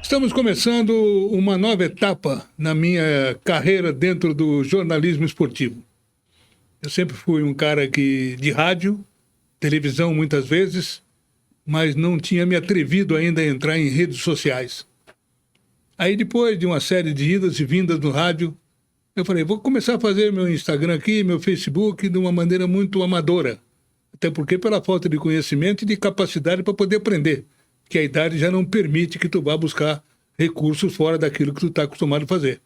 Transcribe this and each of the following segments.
Estamos começando uma nova etapa na minha carreira dentro do jornalismo esportivo. Eu sempre fui um cara de rádio, televisão muitas vezes, mas não tinha me atrevido ainda a entrar em redes sociais. Aí depois de uma série de idas e vindas no rádio, eu falei, vou começar a fazer meu Instagram aqui, meu Facebook, de uma maneira muito amadora. Até porque pela falta de conhecimento e de capacidade para poder aprender, que a idade já não permite que tu vá buscar recursos fora daquilo que tu está acostumado a fazer.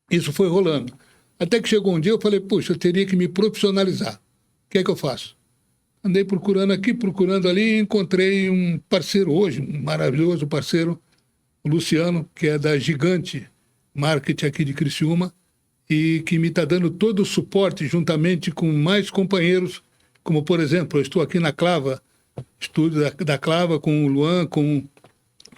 Isso foi rolando. Até que chegou um dia eu falei, puxa, eu teria que me profissionalizar. O que é que eu faço? Andei procurando aqui, procurando ali e encontrei um parceiro hoje, um maravilhoso parceiro, o Luciano, que é da Gigante Marketing aqui de Criciúma e que me está dando todo o suporte juntamente com mais companheiros, como, por exemplo, eu estou aqui na Clava, estúdio da Clava, com o Luan, com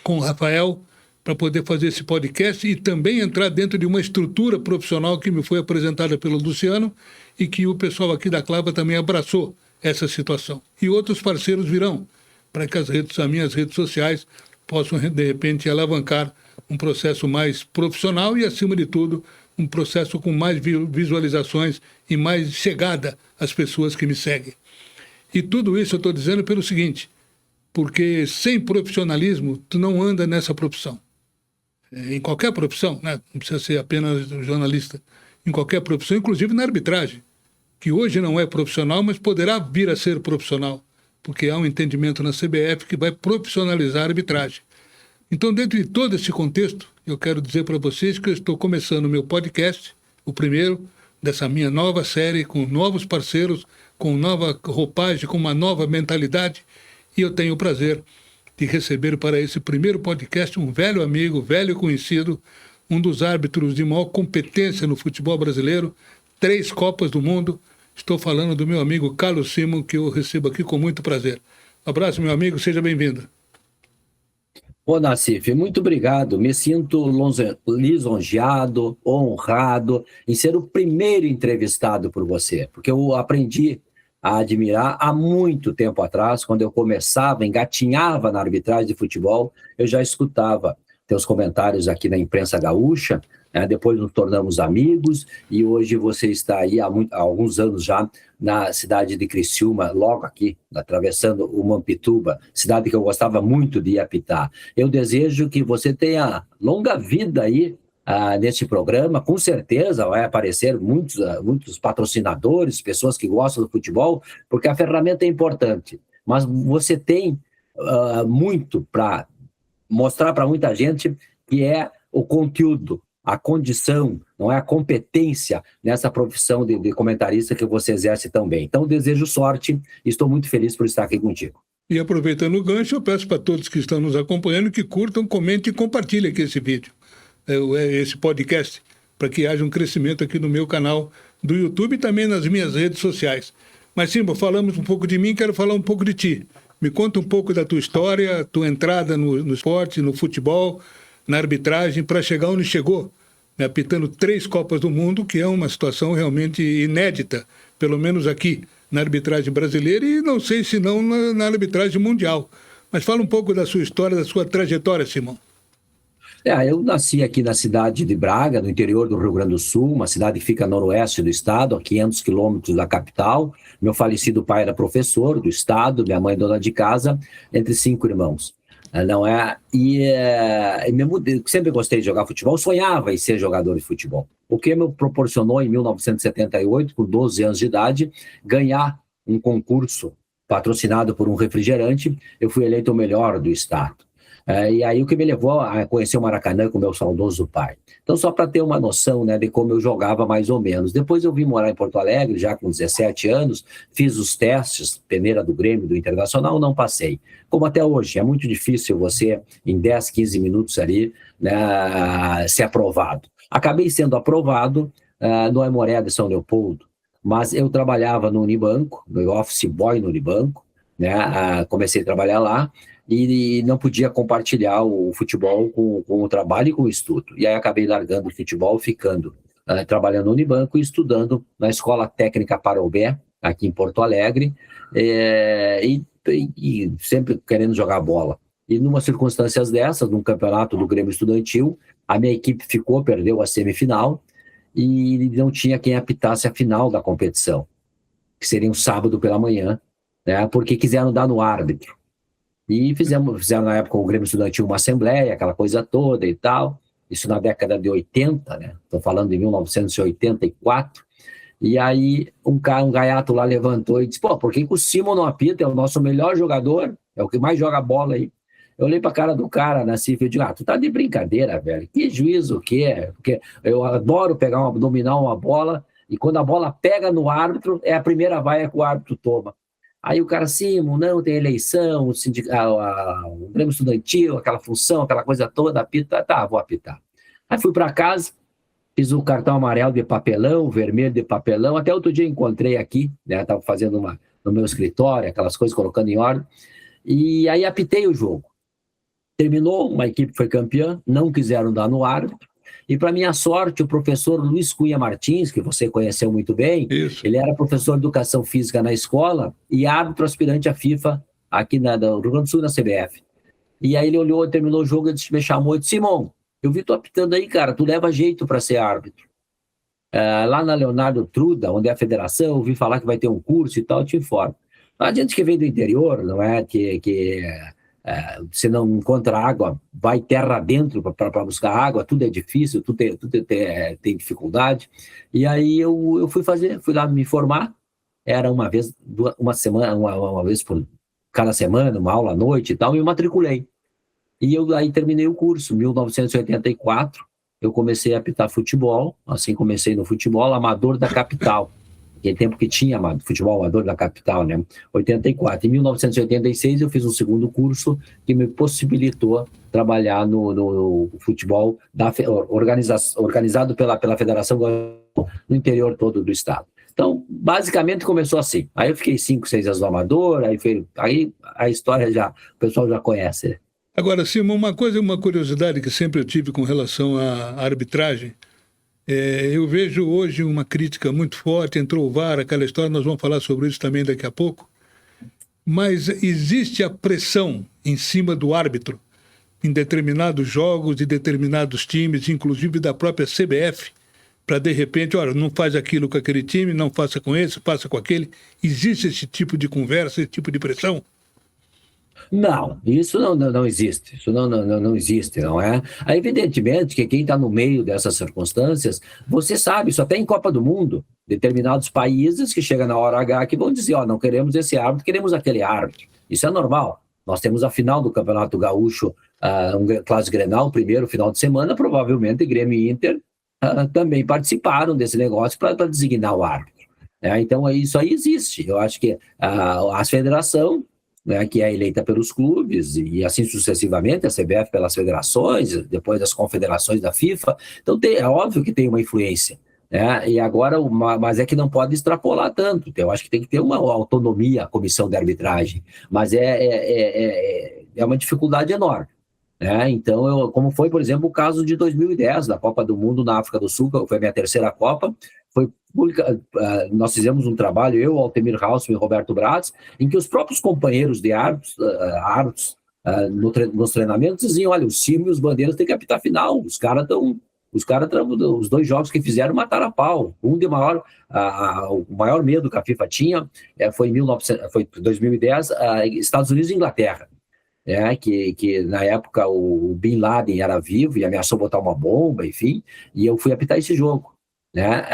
o Rafael, para poder fazer esse podcast e também entrar dentro de uma estrutura profissional que me foi apresentada pelo Luciano e que o pessoal aqui da Clava também abraçou essa situação. E outros parceiros virão para que as minhas redes sociais possam, de repente, alavancar um processo mais profissional e, acima de tudo, um processo com mais visualizações e mais chegada às pessoas que me seguem. E tudo isso eu estou dizendo pelo seguinte, porque sem profissionalismo tu não anda nessa profissão. Em qualquer profissão, né? Não precisa ser apenas jornalista, em qualquer profissão, inclusive na arbitragem, que hoje não é profissional, mas poderá vir a ser profissional, porque há um entendimento na CBF que vai profissionalizar a arbitragem. Então, dentro de todo esse contexto, eu quero dizer para vocês que eu estou começando o meu podcast, o primeiro dessa minha nova série, com novos parceiros, com nova roupagem, com uma nova mentalidade, e eu tenho o prazer de receber para esse primeiro podcast um velho amigo, velho conhecido, um dos árbitros de maior competência no futebol brasileiro, 3 Copas do Mundo. Estou falando do meu amigo Carlos Simon, que eu recebo aqui com muito prazer. Um abraço, meu amigo, seja bem-vindo. Ô, Nassif, muito obrigado. Me sinto lisonjeado, honrado em ser o primeiro entrevistado por você, porque eu aprendi a admirar há muito tempo atrás, quando eu começava, engatinhava na arbitragem de futebol, eu já escutava teus comentários aqui na imprensa gaúcha, né? Depois nos tornamos amigos e hoje você está aí há alguns anos já na cidade de Criciúma, logo aqui, atravessando o Mampituba, cidade que eu gostava muito de apitar. Eu desejo que você tenha longa vida aí neste programa, com certeza vai aparecer muitos patrocinadores, pessoas que gostam do futebol, porque a ferramenta é importante, mas você tem muito para mostrar para muita gente que é o conteúdo, a condição, não é a competência nessa profissão de comentarista que você exerce tão bem. Então, desejo sorte e estou muito feliz por estar aqui contigo. E aproveitando o gancho, eu peço para todos que estão nos acompanhando que curtam, comentem e compartilhem aqui esse vídeo, esse podcast, para que haja um crescimento aqui no meu canal do YouTube e também nas minhas redes sociais. Mas, Simba, falamos um pouco de mim, quero falar um pouco de ti. Me conta um pouco da tua história, tua entrada no esporte, no futebol, na arbitragem, para chegar onde chegou, né, apitando 3 Copas do Mundo, que é uma situação realmente inédita, pelo menos aqui na arbitragem brasileira e não sei se não na arbitragem mundial. Mas fala um pouco da sua história, da sua trajetória, Simão. Eu nasci aqui na cidade de Braga, no interior do Rio Grande do Sul, uma cidade que fica a noroeste do estado, a 500 quilômetros da capital. Meu falecido pai era professor do estado, minha mãe dona de casa, entre 5 irmãos. Não é? Sempre gostei de jogar futebol, sonhava em ser jogador de futebol. O que me proporcionou, em 1978, com 12 anos de idade, ganhar um concurso patrocinado por um refrigerante. Eu fui eleito o melhor do estado. E aí o que me levou a conhecer o Maracanã com meu saudoso pai. Então, só para ter uma noção, né, de como eu jogava mais ou menos. Depois eu vim morar em Porto Alegre, já com 17 anos, fiz os testes, peneira do Grêmio, do Internacional, não passei. Como até hoje, é muito difícil você, em 10, 15 minutos ali, né, ser aprovado. Acabei sendo aprovado no Aimoré de São Leopoldo, mas eu trabalhava no Unibanco, no office boy no Unibanco, né, comecei a trabalhar lá, e não podia compartilhar o futebol com o trabalho e com o estudo. E aí acabei largando o futebol, ficando trabalhando no Unibanco e estudando na Escola Técnica Parobé, aqui em Porto Alegre, e sempre querendo jogar bola. E numa circunstâncias dessas, num campeonato do Grêmio Estudantil, a minha equipe perdeu a semifinal e não tinha quem apitasse a final da competição, que seria um sábado pela manhã, né, porque quiseram dar no árbitro. E fizeram na época o Grêmio Estudantil uma assembleia, aquela coisa toda e tal, isso na década de 80, né? Estou falando de 1984. E aí um gaiato lá levantou e disse, pô, por que o Simon não apita? É o nosso melhor jogador, é o que mais joga bola aí. Eu olhei pra cara do cara, Nassif, e digo, tu tá de brincadeira, velho, que juízo que é? Porque eu adoro dominar uma bola, e quando a bola pega no árbitro, é a primeira vaia que o árbitro toma. Aí o cara, Simon, não, tem eleição, o Grêmio Estudantil, aquela função, aquela coisa toda, apita, tá, vou apitar. Aí fui pra casa, fiz o cartão amarelo de papelão, vermelho de papelão, até outro dia encontrei aqui, né, estava fazendo no meu escritório, aquelas coisas, colocando em ordem, e aí apitei o jogo. Terminou, uma equipe foi campeã, não quiseram dar no árbitro, e para minha sorte, o professor Luiz Cunha Martins, que você conheceu muito bem, ele era professor de educação física na escola e árbitro aspirante à FIFA aqui no Rio Grande do Sul, na CBF. E aí ele olhou, terminou o jogo, ele me chamou e disse, Simon, eu vi tu apitando aí, cara, tu leva jeito para ser árbitro. Lá na Leonardo Truda, onde é a federação, eu ouvi falar que vai ter um curso e tal, eu te informo. A gente que vem do interior, não é, você não encontra água, vai terra dentro para buscar água, tudo é difícil, tudo tem dificuldade. E aí eu fui lá me formar, era uma vez por cada semana, uma aula à noite e tal, e eu matriculei. E eu aí terminei o curso, em 1984, eu comecei a apitar futebol, assim comecei no futebol amador da capital. Aquele tempo que tinha futebol amador da capital, né? 84. Em 1986 eu fiz um segundo curso que me possibilitou trabalhar no futebol organizado pela Federação no interior todo do estado. Então, basicamente começou assim. Aí eu fiquei 5, 6 anos no amador, aí a história o pessoal já conhece. Agora, Simon, uma curiosidade que sempre eu tive com relação à arbitragem, eu vejo hoje uma crítica muito forte, entrou o VAR, aquela história, nós vamos falar sobre isso também daqui a pouco, mas existe a pressão em cima do árbitro em determinados jogos, de determinados times, inclusive da própria CBF, para de repente, olha, não faz aquilo com aquele time, não faça com esse, faça com aquele. Existe esse tipo de conversa, esse tipo de pressão? Não, isso não existe, isso não existe, não é? Aí, evidentemente que quem está no meio dessas circunstâncias, você sabe, isso até em Copa do Mundo, determinados países que chegam na hora H que vão dizer, não queremos esse árbitro, queremos aquele árbitro. Isso é normal. Nós temos a final do Campeonato Gaúcho, um Clássico Grenal, primeiro final de semana, provavelmente Grêmio e Inter também participaram desse negócio para designar o árbitro. Então, isso aí existe. Eu acho que a federação, né, que é eleita pelos clubes e assim sucessivamente, a CBF pelas federações, depois as confederações da FIFA, então é óbvio que tem uma influência, né? E agora, mas é que não pode extrapolar tanto, eu acho que tem que ter uma autonomia a comissão de arbitragem, mas é uma dificuldade enorme, né? Então, como foi, por exemplo, o caso de 2010, da Copa do Mundo na África do Sul, que foi a minha terceira Copa, nós fizemos um trabalho, eu, Altemir Hausmann e Roberto Braz, em que os próprios companheiros de árbitros nos treinamentos diziam, olha, o Simon e os Bandeiras têm que apitar final, os caras os 2 jogos que fizeram mataram a pau. O maior medo que a FIFA tinha foi em 2010, Estados Unidos e Inglaterra. Que na época o Bin Laden era vivo e ameaçou botar uma bomba, enfim, e eu fui apitar esse jogo, né?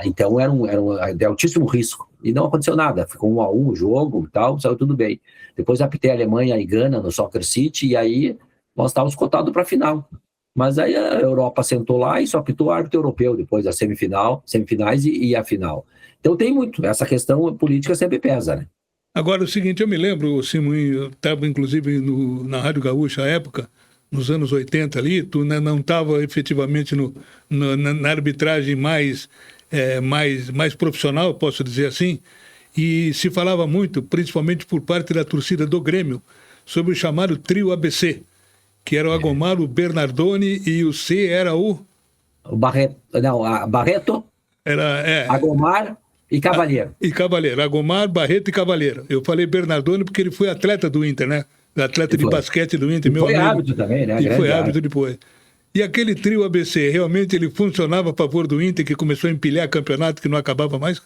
Então era de altíssimo risco, e não aconteceu nada, ficou 1-1 o jogo e tal, saiu tudo bem. Depois apitei a Alemanha e Gana no Soccer City, e aí nós estávamos cotados para a final. Mas aí a Europa sentou lá e só apitou o árbitro europeu depois da semifinais e a final. Então tem muito, essa questão política sempre pesa, né? Agora, o seguinte, eu me lembro, Simon, eu estava inclusive na Rádio Gaúcha à época, nos anos 80 ali, tu não estava efetivamente na arbitragem mais profissional, posso dizer assim, e se falava muito, principalmente por parte da torcida do Grêmio, sobre o chamado trio ABC, que era o Agomar, o Bernardoni e o C era o Barreto. Agomar e Cavaleiro. Agomar, Barreto e Cavaleiro. Eu falei Bernardoni porque ele foi atleta do Inter, né? atleta de basquete do Inter, meu amigo. Foi árbitro também, né? E foi árbitro depois. E aquele trio ABC, realmente ele funcionava a favor do Inter, que começou a empilhar campeonato que não acabava mais?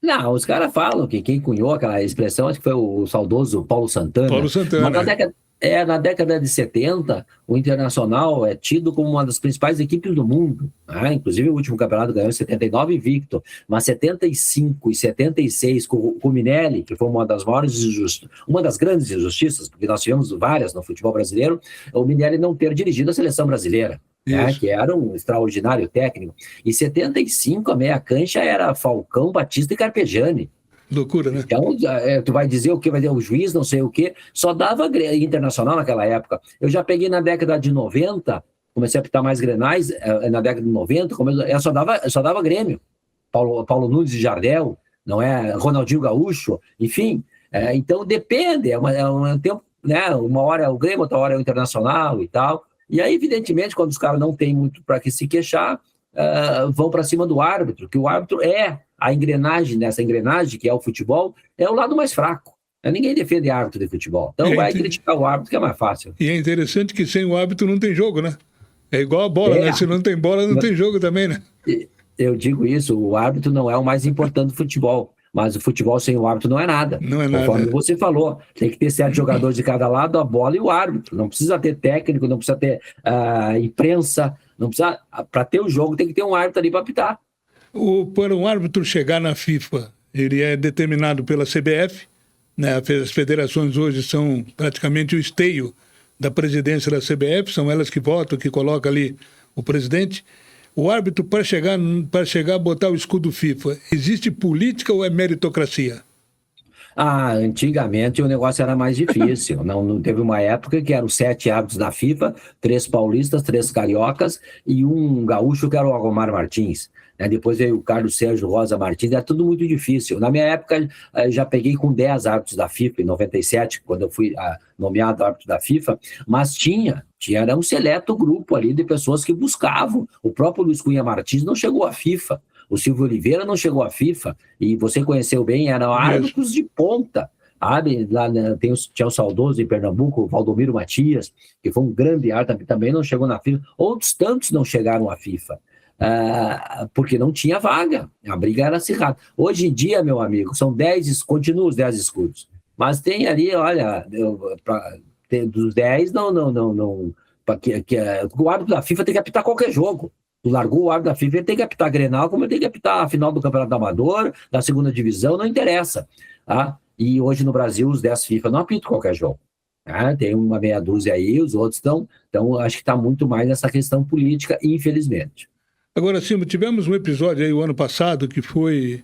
Não, os caras falam que quem cunhou aquela expressão, acho que foi o saudoso Paulo Santana. Paulo Santana. Mas na década de 70, o Internacional é tido como uma das principais equipes do mundo. Né? Inclusive, o último campeonato ganhou em 79 invicto. Mas 75 e 76, com o Minelli, que foi uma das grandes injustiças, porque nós tivemos várias no futebol brasileiro, o Minelli não ter dirigido a seleção brasileira. Né, que era um extraordinário técnico. Em 75, a meia cancha era Falcão, Batista e Carpegiani. Loucura, né? Então, tu vai dizer o que? Vai dizer o juiz, não sei o quê. Só dava Internacional naquela época. Eu já peguei na década de 90, comecei a apitar mais Grenais, na década de 90, só dava Grêmio. Paulo Nunes e Jardel, não é? Ronaldinho Gaúcho, enfim. Então, depende. É um tempo, né? Uma hora é o Grêmio, outra hora é o Internacional e tal. E aí, evidentemente, quando os caras não têm muito para que se queixar, vão para cima do árbitro, que o árbitro é a engrenagem, nessa engrenagem que é o futebol, é o lado mais fraco. Ninguém defende árbitro de futebol. Então vai criticar o árbitro, que é mais fácil. E é interessante que sem o árbitro não tem jogo, né? É igual a bola, né? Se não tem bola, não tem jogo também, né? Eu digo isso, o árbitro não é o mais importante do futebol. Mas o futebol sem o árbitro não é nada. Não é nada. Conforme você falou, tem que ter 7 jogadores de cada lado, a bola e o árbitro. Não precisa ter técnico, não precisa ter imprensa, não precisa. Para ter o jogo, tem que ter um árbitro ali para apitar. Para um árbitro chegar na FIFA, ele é determinado pela CBF, né? As federações hoje são praticamente o esteio da presidência da CBF, são elas que votam, que colocam ali o presidente. O árbitro, para chegar a botar o escudo FIFA, existe política ou é meritocracia? Antigamente o negócio era mais difícil. Não teve uma época que eram 7 árbitros da FIFA, 3 paulistas, 3 cariocas e um gaúcho que era o Agomar Martins. Depois veio o Carlos Sérgio Rosa Martins, era tudo muito difícil. Na minha época, já peguei com 10 árbitros da FIFA, em 97, quando eu fui nomeado árbitro da FIFA, mas era um seleto grupo ali de pessoas que buscavam. O próprio Luiz Cunha Martins não chegou à FIFA, o Silvio Oliveira não chegou à FIFA, e você conheceu bem, eram árbitros de ponta. Lá tinha o saudoso em Pernambuco, o Valdomiro Matias, que foi um grande árbitro, também não chegou na FIFA. Outros tantos não chegaram à FIFA. Porque não tinha vaga, a briga era acirrada. Hoje em dia, meu amigo, são 10, continuam os 10 escudos, mas tem ali, olha, dos 10, o árbitro da FIFA tem que apitar qualquer jogo. Tu largou o árbitro da FIFA, ele tem que apitar Grenal, como ele tem que apitar a final do Campeonato Amador, da segunda divisão, não interessa. E hoje no Brasil, os 10 FIFA não apitam qualquer jogo. Tem uma meia dúzia aí, os outros estão. Então, acho que está muito mais nessa questão política, infelizmente. Agora, Silvio, tivemos um episódio aí o ano passado que foi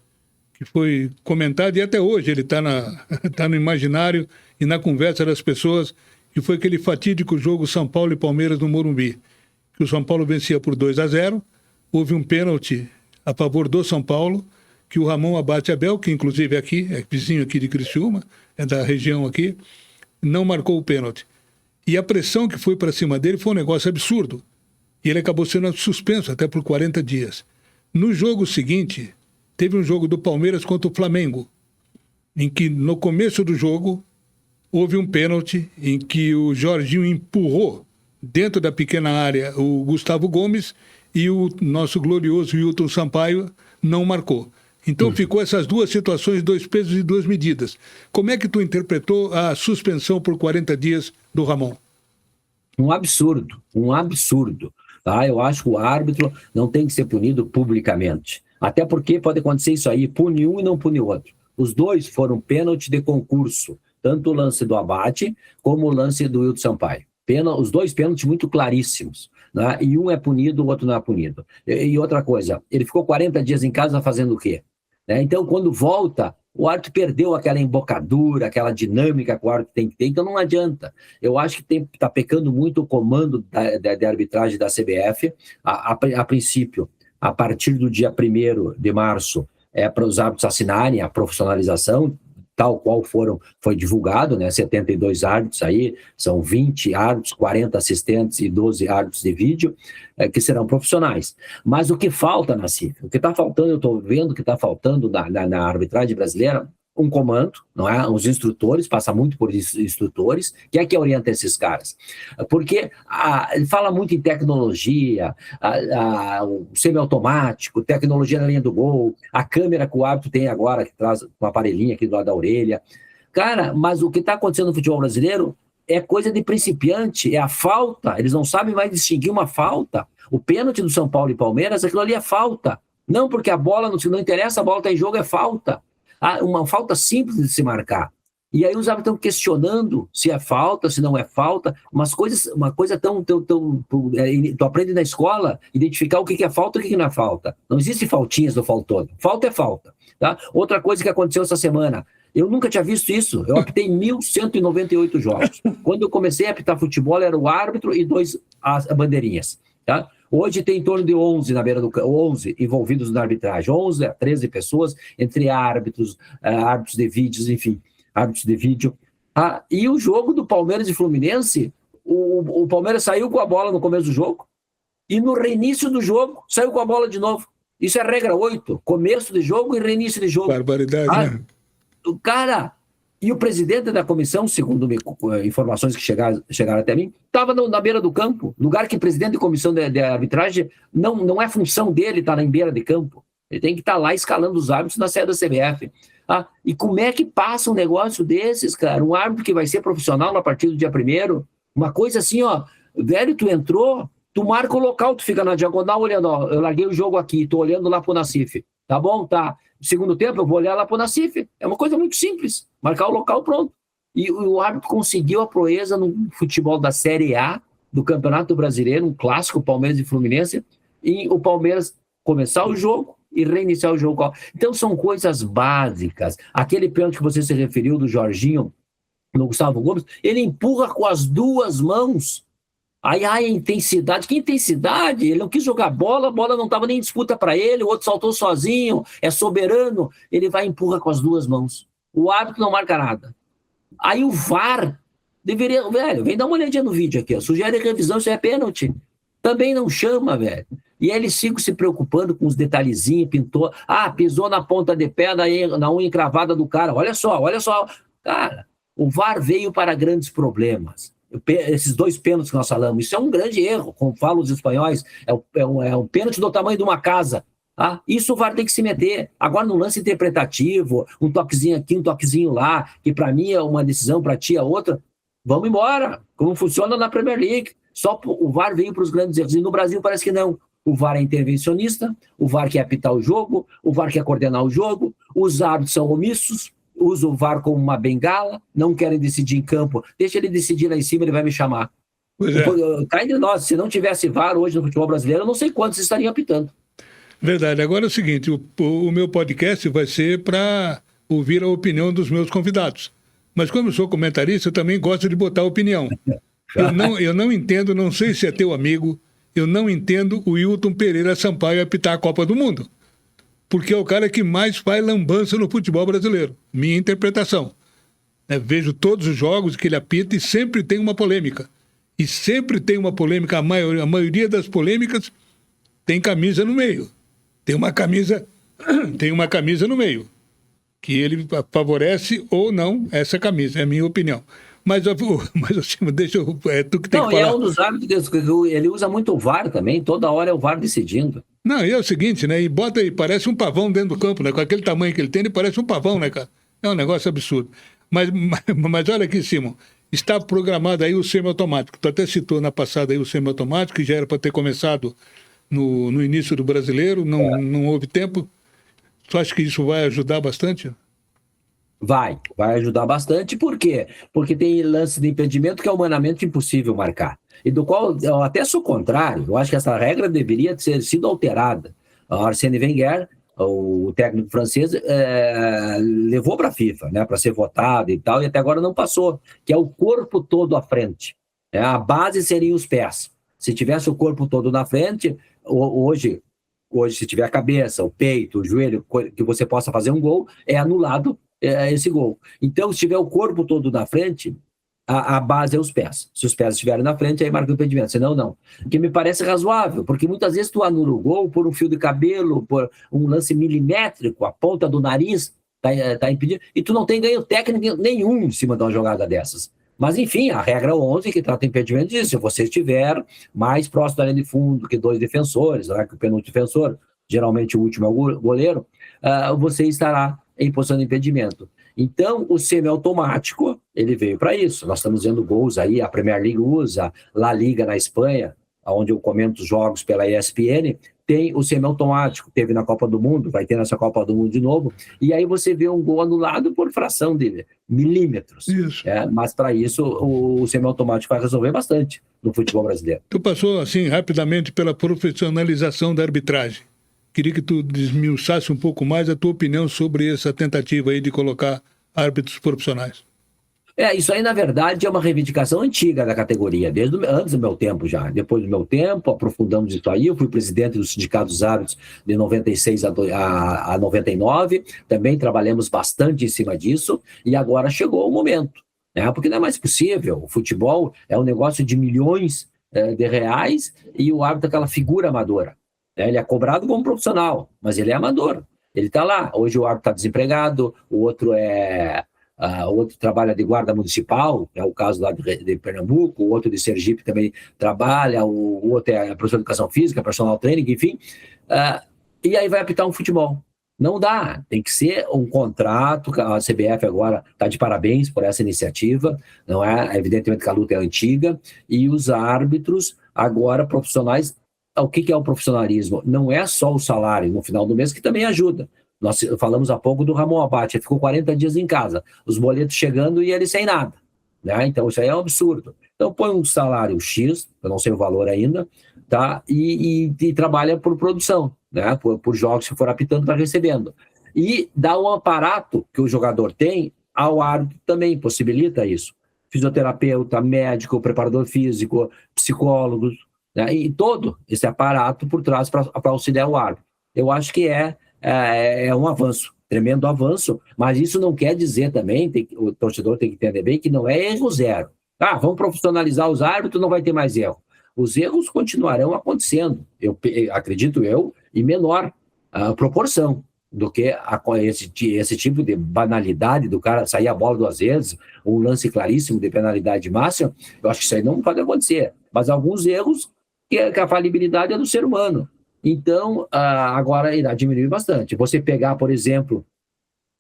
comentado, e até hoje ele está tá no imaginário e na conversa das pessoas, que foi aquele fatídico jogo São Paulo e Palmeiras no Morumbi, que o São Paulo vencia por 2-0, houve um pênalti a favor do São Paulo, que o Ramon Abate Abel, que inclusive é vizinho aqui de Criciúma, é da região aqui, não marcou o pênalti. E a pressão que foi para cima dele foi um negócio absurdo. E ele acabou sendo suspenso até por 40 dias. No jogo seguinte, teve um jogo do Palmeiras contra o Flamengo, em que no começo do jogo houve um pênalti em que o Jorginho empurrou dentro da pequena área o Gustavo Gomes e o nosso glorioso Hilton Sampaio não marcou. Então ficou essas duas situações, 2 pesos e 2 medidas. Como é que tu interpretou a suspensão por 40 dias do Ramon? Um absurdo. Eu acho que o árbitro não tem que ser punido publicamente. Até porque pode acontecer isso aí, pune um e não pune o outro. Os dois foram pênalti de concurso, tanto o lance do Abate como o lance do Hilton Sampaio. Os 2 pênaltis muito claríssimos. Né? E um é punido, o outro não é punido. E outra coisa, ele ficou 40 dias em casa fazendo o quê? Então, quando volta, o árbitro perdeu aquela embocadura, aquela dinâmica que o árbitro tem que ter, então não adianta. Eu acho que está pecando muito o comando da arbitragem da CBF. A princípio, a partir do dia 1º de março, para os árbitros assinarem a profissionalização, tal qual foi divulgado, 72 árbitros aí, são 20 árbitros, 40 assistentes e 12 árbitros de vídeo, que serão profissionais. Mas o que falta na CIF? O que está faltando, eu estou vendo que está faltando na arbitragem brasileira, um comando, não é? Os instrutores, passa muito por instrutores, que orienta esses caras. Porque ele fala muito em tecnologia, o semiautomático, tecnologia na linha do gol, a câmera que o árbitro tem agora, que traz uma aparelhinha aqui do lado da orelha. Cara, mas o que está acontecendo no futebol brasileiro é coisa de principiante, é a falta, eles não sabem mais distinguir uma falta. O pênalti do São Paulo e Palmeiras, aquilo ali é falta. Não porque a bola, não interessa, a bola está em jogo, é falta. Uma falta simples de se marcar. E aí os árbitros estão questionando se é falta, se não é falta, uma coisa tão tu aprende na escola, identificar o que é falta e o que não é falta. Não existe faltinhas do faltômetro. Falta é falta. Tá? Outra coisa que aconteceu essa semana, eu nunca tinha visto isso, eu apitei 1.198 jogos. Quando eu comecei a apitar futebol, era o árbitro e 2 bandeirinhas. Tá? Hoje tem em torno de 11 na beira do 11 envolvidos na arbitragem, 11 a 13 pessoas, entre árbitros, árbitros de vídeos, enfim, árbitros de vídeo. E o jogo do Palmeiras e Fluminense, o Palmeiras saiu com a bola no começo do jogo e no reinício do jogo saiu com a bola de novo. Isso é regra 8, começo de jogo e reinício de jogo. Barbaridade, né? O cara... E o presidente da comissão, segundo informações que chegaram até mim, estava na beira do campo, lugar que presidente de comissão de arbitragem não é função dele estar na beira de campo. Ele tem que estar lá escalando os árbitros na sede da CBF. E como é que passa um negócio desses, cara? Um árbitro que vai ser profissional a partir do dia 1º, uma coisa assim, ó, velho, tu entrou, tu marca o local, tu fica na diagonal olhando, ó, eu larguei o jogo aqui, tô olhando lá pro Nassif. Tá bom? Tá. Segundo tempo, eu vou olhar lá pro Nassif. É uma coisa muito simples. Marcar o local, pronto. E o árbitro conseguiu a proeza no futebol da Série A do Campeonato Brasileiro, um clássico, Palmeiras e Fluminense, e o Palmeiras começar o jogo e reiniciar o jogo. Então, são coisas básicas. Aquele pênalti que você se referiu do Jorginho, no Gustavo Gomes, ele empurra com as 2 mãos. Aí a intensidade, que intensidade? Ele não quis jogar bola, a bola não estava nem em disputa para ele, o outro saltou sozinho, é soberano, ele vai e empurra com as 2 mãos. O árbitro não marca nada. Aí o VAR deveria, velho, vem dar uma olhadinha no vídeo aqui, ó, sugere revisão, isso é pênalti. Também não chama, velho. E aí eles ficam se preocupando com os detalhezinhos, pintou, pisou na ponta de pé, na unha encravada do cara, olha só. Cara, o VAR veio para grandes problemas. Esses 2 pênaltis que nós falamos, isso é um grande erro, como falam os espanhóis, é um pênalti do tamanho de uma casa. Isso o VAR tem que se meter. Agora, no lance interpretativo, um toquezinho aqui, um toquezinho lá, que para mim é uma decisão, para ti é outra, vamos embora, como funciona na Premier League. Só o VAR veio para os grandes erros, e no Brasil parece que não. O VAR é intervencionista, o VAR quer apitar o jogo, o VAR quer coordenar o jogo, os árbitros são omissos, usa o VAR como uma bengala, não querem decidir em campo, deixa ele decidir lá em cima, ele vai me chamar. Cá entre nós, se não tivesse VAR hoje no futebol brasileiro, eu não sei quantos estariam apitando. Verdade. Agora é o seguinte, o meu podcast vai ser para ouvir a opinião dos meus convidados. Mas como eu sou comentarista, eu também gosto de botar opinião. Eu não entendo, não sei se é teu amigo, eu não entendo o Hilton Pereira Sampaio apitar a Copa do Mundo. Porque é o cara que mais faz lambança no futebol brasileiro. Minha interpretação. Vejo todos os jogos que ele apita e sempre tem uma polêmica. E sempre tem uma polêmica, a maioria das polêmicas tem camisa no meio. Tem uma camisa no meio. Que ele favorece ou não essa camisa, é a minha opinião. Mas assim, deixa eu... É tu que tem que falar. Não, e é um dos árbitros que ele usa muito o VAR também, toda hora é o VAR decidindo. Não, e é o seguinte, né? E bota aí, parece um pavão dentro do campo, né? Com aquele tamanho que ele tem, ele parece um pavão, né, cara? É um negócio absurdo. Mas olha aqui, Simon, está programado aí o semiautomático. Tu até citou na passada aí o semiautomático, que já era para ter começado no início do Brasileiro, não houve tempo. Tu acha que isso vai ajudar bastante? Vai ajudar bastante. Por quê? Porque tem lance de impedimento que é humanamente impossível marcar. E do qual eu até sou contrário. Eu acho que essa regra deveria ter sido alterada. A Arsène Wenger, o técnico francês, levou para a FIFA, né, para ser votado e tal, e até agora não passou, que é o corpo todo à frente. A base seriam os pés. Se tivesse o corpo todo na frente, hoje se tiver a cabeça, o peito, o joelho, que você possa fazer um gol, é anulado esse gol. Então, se tiver o corpo todo na frente, a base é os pés. Se os pés estiverem na frente, aí marca o impedimento. Senão, não. O que me parece razoável, porque muitas vezes tu anula o gol por um fio de cabelo, por um lance milimétrico, a ponta do nariz. tá impedido, e tu não tem ganho técnico nenhum em cima de uma jogada dessas. Mas, enfim, a regra 11 que trata impedimento diz, se você estiver mais próximo da linha de fundo que 2 defensores, né, que o penúltimo defensor, geralmente o último é o goleiro, você estará em posição de impedimento. Então, o semiautomático, ele veio para isso. Nós estamos vendo gols aí, a Premier League usa, La Liga na Espanha, onde eu comento os jogos pela ESPN, tem o semiautomático, teve na Copa do Mundo, vai ter nessa Copa do Mundo de novo, e aí você vê um gol anulado por fração de milímetros. Isso. Mas para isso o semiautomático vai resolver bastante no futebol brasileiro. Tu passou, assim, rapidamente pela profissionalização da arbitragem. Queria que tu desmiuçasse um pouco mais a tua opinião sobre essa tentativa aí de colocar árbitros profissionais. Isso aí, na verdade, é uma reivindicação antiga da categoria, antes do meu tempo já. Depois do meu tempo, aprofundamos isso aí. Eu fui presidente do Sindicato dos Árbitros de 96 a 99. Também trabalhamos bastante em cima disso. E agora chegou o momento, né? Porque não é mais possível. O futebol é um negócio de milhões de reais e o árbitro é aquela figura amadora. Ele é cobrado como profissional, mas ele é amador. Ele está lá. Hoje o árbitro está desempregado, o outro trabalha de guarda municipal, é o caso lá de Pernambuco, o outro de Sergipe também trabalha, o outro é professor de educação física, personal training, enfim. E aí vai apitar um futebol. Não dá, tem que ser um contrato. A CBF agora está de parabéns por essa iniciativa, não é? Evidentemente que a luta é antiga, e os árbitros agora profissionais. O que é o profissionalismo? Não é só o salário no final do mês, que também ajuda. Nós falamos há pouco do Ramon Abate, ele ficou 40 dias em casa, os boletos chegando e ele sem nada, né? Então isso aí é um absurdo. Então põe um salário X, eu não sei o valor ainda, tá? E trabalha por produção, né? Por jogos que for apitando, está recebendo. E dá um aparato que o jogador tem ao árbitro também, possibilita isso. Fisioterapeuta, médico, preparador físico, psicólogos, né? E todo esse aparato por trás para auxiliar o árbitro. Eu acho que é um avanço, tremendo avanço, mas isso não quer dizer também, o torcedor tem que entender bem, que não é erro zero. Vamos profissionalizar os árbitros, não vai ter mais erro. Os erros continuarão acontecendo, acredito eu, em menor proporção do que esse tipo de banalidade do cara sair a bola 2 vezes, um lance claríssimo de penalidade máxima. Eu acho que isso aí não pode acontecer, mas alguns erros que a falibilidade é do ser humano. Então, agora irá diminuir bastante. Você pegar, por exemplo,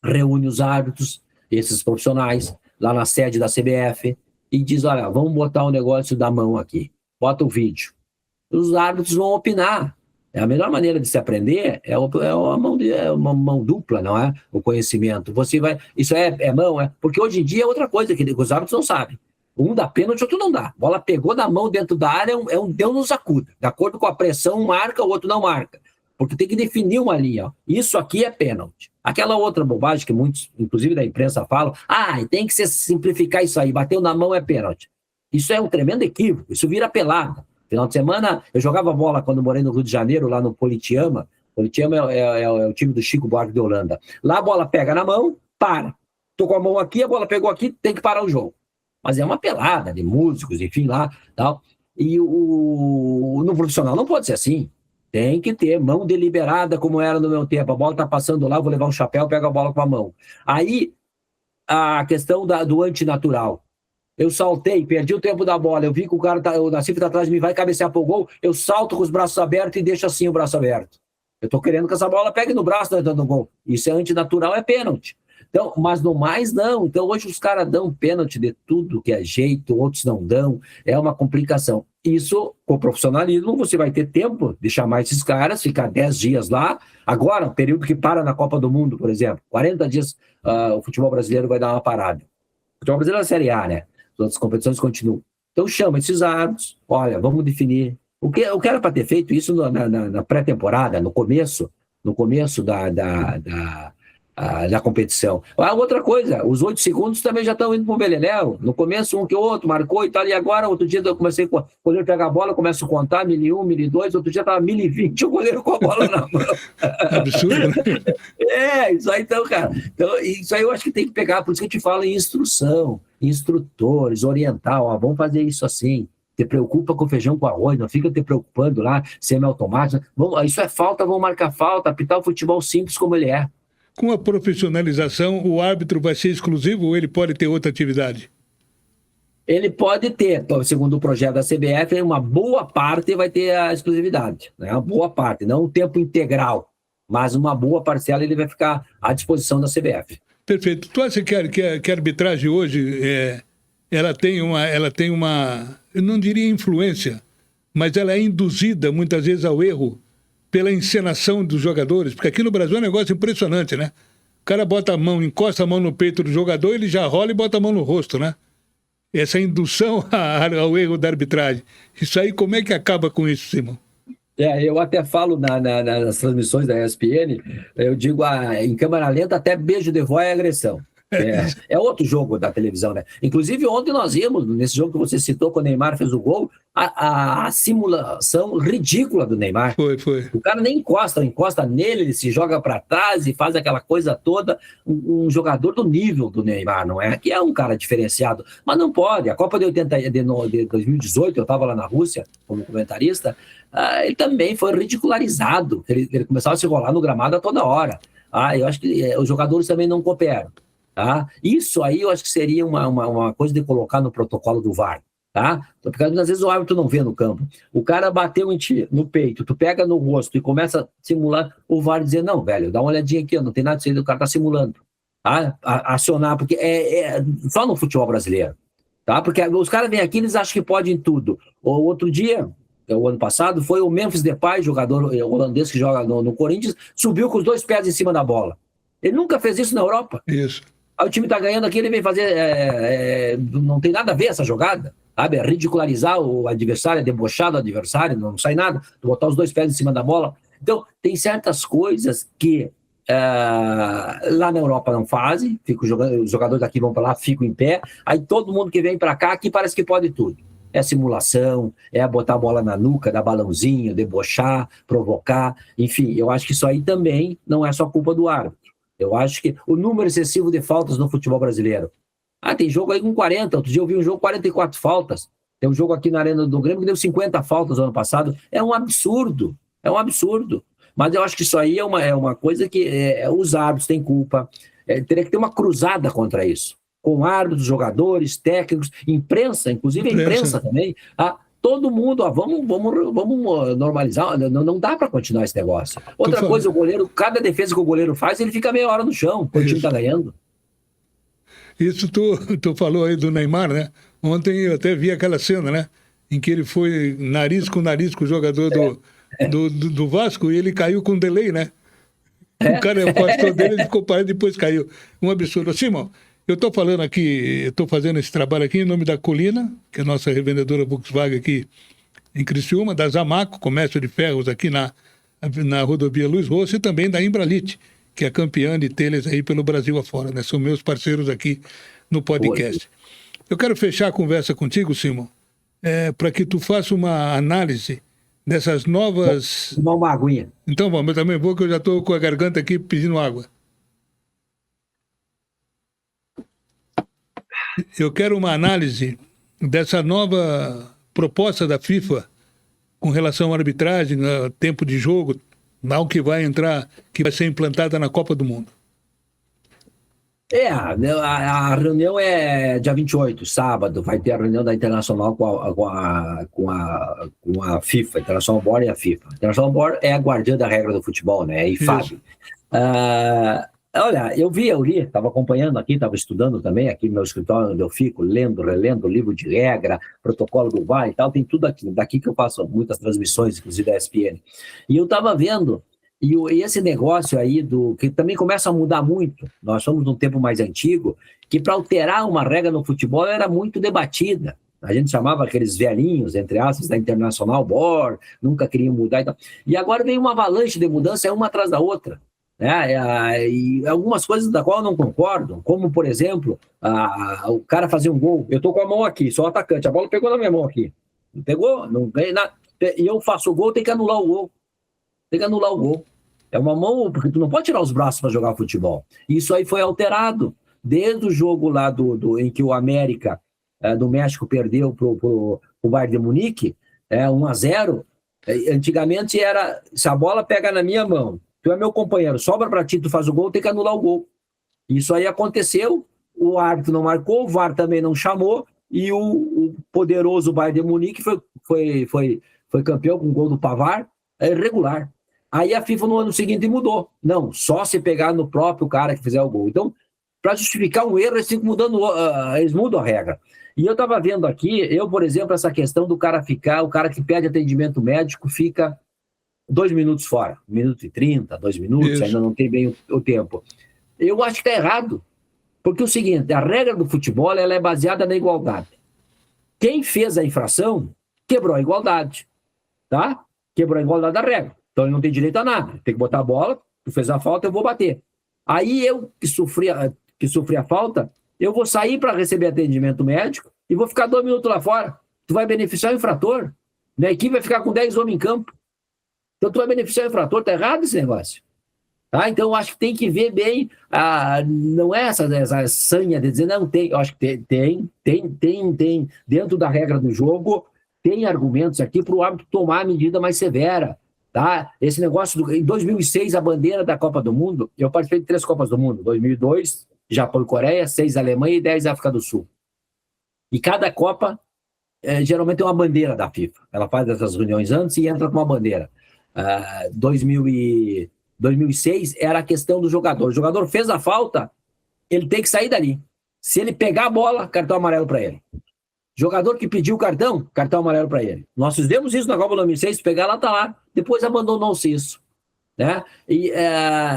reúne os árbitros, esses profissionais, lá na sede da CBF, e diz, olha, vamos botar um negócio da mão aqui, bota o vídeo. Os árbitros vão opinar. A melhor maneira de se aprender é uma mão dupla, não é? O conhecimento. Você vai... Isso é mão, é? Porque hoje em dia é outra coisa que os árbitros não sabem. Um dá pênalti, outro não dá. A bola pegou na mão dentro da área, é um Deus nos acuda. De acordo com a pressão, um marca, o outro não marca. Porque tem que definir uma linha. Ó. Isso aqui é pênalti. Aquela outra bobagem que muitos, inclusive da imprensa, falam, tem que simplificar isso aí, bateu na mão é pênalti. Isso é um tremendo equívoco, isso vira pelada. Final de semana, eu jogava bola quando morei no Rio de Janeiro, lá no Politeama. Politeama é o time do Chico Buarque de Holanda. Lá a bola pega na mão, para. Tô com a mão aqui, a bola pegou aqui, tem que parar o jogo. Mas é uma pelada de músicos, enfim, lá, tal. E no profissional não pode ser assim. Tem que ter mão deliberada, como era no meu tempo. A bola tá passando lá, vou levar um chapéu, pego a bola com a mão. Aí, a questão do antinatural. Eu saltei, perdi o tempo da bola, eu vi que o Nassif tá atrás de mim, vai cabecear pro gol, eu salto com os braços abertos e deixo assim o braço aberto. Eu tô querendo que essa bola pegue no braço dentro do gol. Isso é antinatural, é pênalti. Então, mas no mais, não. Então, hoje os caras dão pênalti de tudo que é jeito, outros não dão. É uma complicação. Isso, com o profissionalismo, você vai ter tempo de chamar esses caras, ficar 10 dias lá. Agora, o período que para na Copa do Mundo, por exemplo, 40 dias, o futebol brasileiro vai dar uma parada. O futebol brasileiro é a Série A, né? As outras competições continuam. Então, chama esses árbitros. Olha, vamos definir. O que era para ter feito isso na pré-temporada, no começo da competição. Outra coisa, os 8 segundos também já estão indo para o beleléu. No começo, um que o outro marcou e tal, e agora, outro dia, eu comecei, quando eu pegar a bola, começo a contar, 1001, 1002, outro dia estava 1020, o goleiro com a bola na mão. Absurdo, né? Isso aí, então, cara. Então, isso aí eu acho que tem que pegar, por isso que a gente fala em instrução, instrutores, orientar, vamos fazer isso assim. Te preocupa com feijão com arroz, não fica te preocupando lá, semi-automático. Isso é falta, vamos marcar falta, apitar o futebol simples como ele é. Com a profissionalização, o árbitro vai ser exclusivo ou ele pode ter outra atividade? Ele pode ter, segundo o projeto da CBF, uma boa parte vai ter a exclusividade, né? Uma boa parte, não o tempo integral, mas uma boa parcela ele vai ficar à disposição da CBF. Perfeito. Tu acha que a arbitragem hoje ela tem uma, eu não diria influência, mas ela é induzida muitas vezes ao erro pela encenação dos jogadores? Porque aqui no Brasil é um negócio impressionante, né? O cara bota a mão, encosta a mão no peito do jogador, ele já rola e bota a mão no rosto, né? Essa indução ao erro da arbitragem. Isso aí, como é que acaba com isso, Simão? Eu até falo nas transmissões da ESPN, eu digo em câmera lenta até beijo de vó é agressão. É outro jogo da televisão, né? Inclusive, ontem nós vimos, nesse jogo que você citou, quando o Neymar fez o gol, a simulação ridícula do Neymar. Foi. O cara nem encosta nele, ele se joga para trás e faz aquela coisa toda. Um jogador do nível do Neymar, não é? Que é um cara diferenciado. Mas não pode. A Copa de 2018, eu estava lá na Rússia como comentarista, ele também foi ridicularizado. Ele começava a se rolar no gramado a toda hora. Eu acho que os jogadores também não cooperam. Tá? Isso aí eu acho que seria uma coisa de colocar no protocolo do VAR. Tá? Porque às vezes o árbitro não vê no campo. O cara bateu em ti, no peito, tu pega no rosto e começa a simular, o VAR dizer, não, velho, dá uma olhadinha aqui, não tem nada de ser, o cara tá simulando. Tá? Acionar, porque só no futebol brasileiro. Tá? Porque os caras vêm aqui, eles acham que podem tudo. O outro dia, o ano passado, foi o Memphis Depay, jogador holandês que joga no Corinthians, subiu com os 2 pés em cima da bola. Ele nunca fez isso na Europa. Isso. Aí o time tá ganhando aqui, ele vem fazer... não tem nada a ver essa jogada. Sabe? É ridicularizar o adversário, é debochar do adversário, não sai nada. Botar os 2 pés em cima da bola. Então, tem certas coisas que lá na Europa não fazem. Os jogadores daqui vão para lá, ficam em pé. Aí todo mundo que vem para cá, aqui parece que pode tudo. É simulação, é botar a bola na nuca, dar balãozinho, debochar, provocar. Enfim, eu acho que isso aí também não é só culpa do árbitro. Eu acho que o número excessivo de faltas no futebol brasileiro. Tem jogo aí com 40. Outro dia eu vi um jogo com 44 faltas. Tem um jogo aqui na Arena do Grêmio que deu 50 faltas no ano passado. É um absurdo. Mas eu acho que isso aí é uma coisa que os árbitros têm culpa. Teria que ter uma cruzada contra isso. Com árbitros, jogadores, técnicos, imprensa, inclusive a imprensa também. Todo mundo, vamos normalizar, não dá para continuar esse negócio. Outra coisa, o goleiro, cada defesa que o goleiro faz, ele fica meia hora no chão, quando o time está ganhando. Isso tu falou aí do Neymar, né? Ontem eu até vi aquela cena, né? Em que ele foi nariz com o jogador do Vasco e ele caiu com delay, né? O cara encostou dele, ele ficou parado e depois caiu. Um absurdo. Simão, eu estou falando aqui, estou fazendo esse trabalho aqui em nome da Colina, que é a nossa revendedora Volkswagen aqui em Criciúma, da Zamaco, comércio de ferros aqui na rodovia Luiz Rosso, e também da Imbralite, que é campeã de telhas aí pelo Brasil afora, né? São meus parceiros aqui no podcast. Eu quero fechar a conversa contigo, Simão, para que tu faça uma análise dessas novas... Tomar uma aguinha. Então vamos, eu também vou, que eu já estou com a garganta aqui pedindo água. Eu quero uma análise dessa nova proposta da FIFA com relação à arbitragem, tempo de jogo, mal que vai entrar, que vai ser implantada na Copa do Mundo. A reunião é dia 28, sábado, vai ter a reunião da Internacional com a FIFA, International Board e a FIFA. A International Board é a guardiã da regra do futebol, né? É IFAB. Olha, eu li, estava acompanhando aqui, estava estudando também aqui no meu escritório, onde eu fico, lendo, relendo livro de regra, protocolo do VAR e tal, tem tudo aqui. Daqui que eu faço muitas transmissões, inclusive da ESPN. E eu estava vendo, e esse negócio aí, que também começa a mudar muito. Nós somos num tempo mais antigo, que para alterar uma regra no futebol era muito debatida. A gente chamava aqueles velhinhos, entre aspas, da International Board, nunca queriam mudar e tal. E agora vem uma avalanche de mudança, uma atrás da outra. E algumas coisas da qual eu não concordo, como, por exemplo, o cara fazer um gol, eu estou com a mão aqui, sou atacante, a bola pegou na minha mão aqui, não pegou, não ganhei nada, e eu faço o gol, tem que anular o gol, é uma mão, porque tu não pode tirar os braços para jogar futebol. Isso aí foi alterado, desde o jogo lá em que o América do México perdeu pro Bayern de Munique, 1-0, antigamente era, se a bola pega na minha mão, tu é meu companheiro, sobra para ti, tu faz o gol, tem que anular o gol. Isso aí aconteceu, o árbitro não marcou, o VAR também não chamou, e o poderoso Bayern de Munique foi campeão com o gol do Pavard, é irregular. Aí a FIFA no ano seguinte mudou. Não, só se pegar no próprio cara que fizer o gol. Então, para justificar um erro, eles mudam a regra. E eu estava vendo aqui, por exemplo, essa questão do cara ficar, o cara que pede atendimento médico fica 2 minutos fora, 1 minuto e 30, 2 minutos, Isso. ainda não tem bem o tempo. Eu acho que está errado. Porque é o seguinte, a regra do futebol ela é baseada na igualdade. Quem fez a infração quebrou a igualdade. Tá? Quebrou a igualdade da regra. Então ele não tem direito a nada. Tem que botar a bola, tu fez a falta, eu vou bater. Aí eu que sofri a falta, eu vou sair para receber atendimento médico e vou ficar 2 minutos lá fora. Tu vai beneficiar o infrator. Minha equipe vai ficar com 10 homens em campo. Então tu vai beneficiar o infrator. Tá errado esse negócio. Tá? Então eu acho que tem que ver bem, não é essa sanha de dizer, não tem, eu acho que tem, dentro da regra do jogo, tem argumentos aqui para o árbitro tomar a medida mais severa. Tá? Esse negócio, em 2006, a bandeira da Copa do Mundo, eu participei de 3 Copas do Mundo, 2002, Japão e Coreia, 6 Alemanha e 10 África do Sul. E cada Copa, geralmente tem uma bandeira da FIFA. Ela faz essas reuniões antes e entra com uma bandeira. 2006 era a questão do jogador. O jogador fez a falta, ele tem que sair dali. Se ele pegar a bola, cartão amarelo para ele. Jogador que pediu cartão amarelo para ele. Nós fizemos isso na Copa 2006, se pegar lá, tá lá. Depois abandonou-se isso. Né? E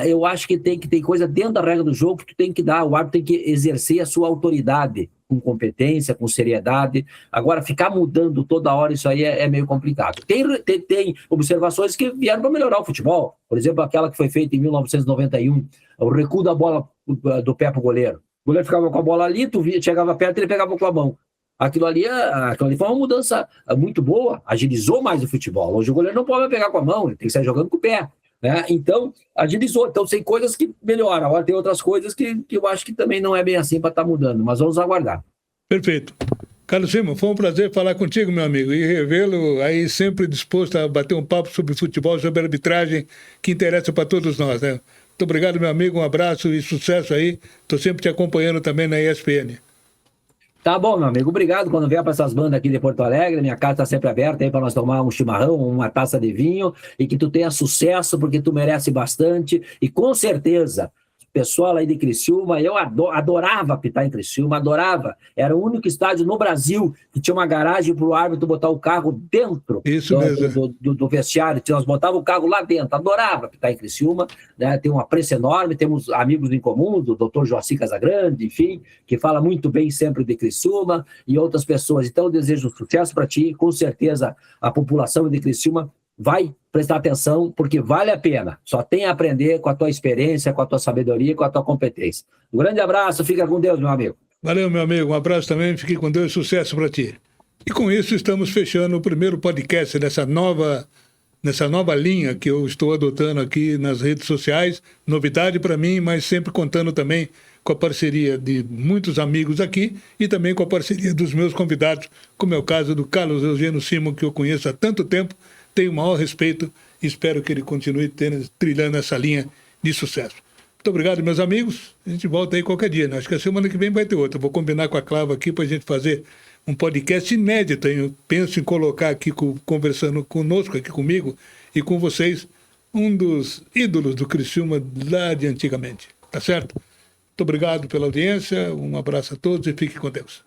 eu acho que tem coisa dentro da regra do jogo que tu tem que dar. O árbitro tem que exercer a sua autoridade com competência, com seriedade. Agora, ficar mudando toda hora, isso aí é meio complicado. Tem observações que vieram para melhorar o futebol. Por exemplo, aquela que foi feita em 1991, o recuo da bola do pé para o goleiro. O goleiro ficava com a bola ali, chegava perto e ele pegava com a mão. Aquilo ali foi uma mudança muito boa, agilizou mais o futebol. Hoje o goleiro não pode pegar com a mão, ele tem que sair jogando com o pé. Né? Então, agilizou. Então, tem coisas que melhoram. Agora, tem outras coisas que eu acho que também não é bem assim para estar mudando, mas vamos aguardar. Perfeito. Carlos Simon, foi um prazer falar contigo, meu amigo, e revê-lo aí sempre disposto a bater um papo sobre futebol, sobre arbitragem, que interessa para todos nós. Né? Muito obrigado, meu amigo, um abraço e sucesso aí. Estou sempre te acompanhando também na ESPN. Tá bom, meu amigo. Obrigado. Quando vier para essas bandas aqui de Porto Alegre, minha casa está sempre aberta aí para nós tomar um chimarrão, uma taça de vinho, e que tu tenha sucesso, porque tu merece bastante. E com certeza, pessoal aí de Criciúma, eu adorava apitar em Criciúma, adorava. Era o único estádio no Brasil que tinha uma garagem para o árbitro botar o carro dentro do vestiário. Nós botávamos o carro lá dentro. Adorava apitar em Criciúma, né? Tem um apreço enorme, temos amigos em comum, do Dr. Joaci Casagrande, enfim, que fala muito bem sempre de Criciúma e outras pessoas. Então, eu desejo sucesso para ti. Com certeza, a população de Criciúma vai prestar atenção, porque vale a pena. Só tem a aprender com a tua experiência, com a tua sabedoria, com a tua competência. Um grande abraço, fica com Deus, meu amigo. Valeu, meu amigo. Um abraço também, fique com Deus e sucesso para ti. E com isso estamos fechando o primeiro podcast nessa nova linha que eu estou adotando aqui nas redes sociais. Novidade para mim, mas sempre contando também com a parceria de muitos amigos aqui e também com a parceria dos meus convidados, como é o caso do Carlos Eugênio Simon, que eu conheço há tanto tempo, tenho o maior respeito e espero que ele continue trilhando essa linha de sucesso. Muito obrigado, meus amigos. A gente volta aí qualquer dia, né? Acho que a semana que vem vai ter outra. Eu vou combinar com a Clava aqui para a gente fazer um podcast inédito. Eu penso em colocar aqui, conversando conosco, aqui comigo e com vocês, um dos ídolos do Criciúma lá de antigamente. Tá certo? Muito obrigado pela audiência, um abraço a todos e fique com Deus.